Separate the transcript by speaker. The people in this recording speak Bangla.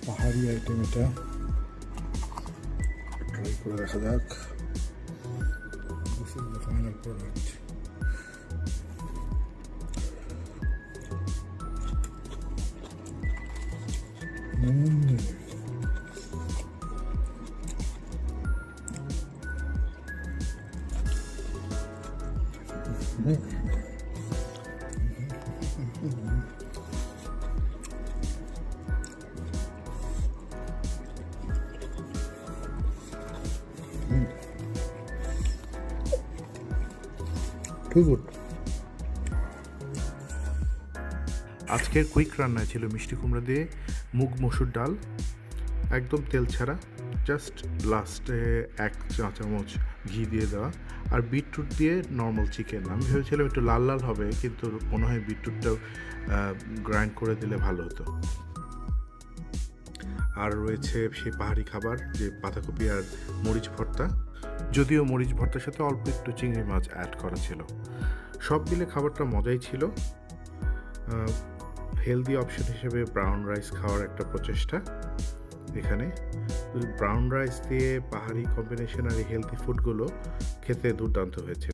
Speaker 1: পাহাড়ি আইটেম এটা, ট্রাই করে দেখা যাক। This is the final product. Too good.
Speaker 2: আজকের কুইক রান্না ছিল মিষ্টি কুমড়া দিয়ে মুগ মসুর ডাল, একদম তেল ছাড়া, জাস্ট লাস্টে 1 চা চামচ ঘি দিয়ে দেওয়া, আর বিটরুট দিয়ে নর্মাল চিকেন। আমি ভেবেছিলাম একটু লাল লাল হবে, কিন্তু মনে হয় বিটরুটটাও গ্রাইন্ড করে দিলে ভালো হতো। আর রয়েছে সেই পাহাড়ি খাবার, যে বাঁধাকপি আর মরিচ ভর্তা, যদিও মরিচ ভর্তার সাথে অল্প একটু চিংড়ি মাছ অ্যাড করা ছিল। সব মিলে খাবারটা মজাই ছিল। হেলদি অপশন হিসেবে ব্রাউন রাইস খাওয়ার একটা প্রচেষ্টা এখানে। ব্রাউন রাইস দিয়ে পাহাড়ি কম্বিনেশন আর এই হেলদি ফুডগুলো খেতে দুর্দান্ত হয়েছে।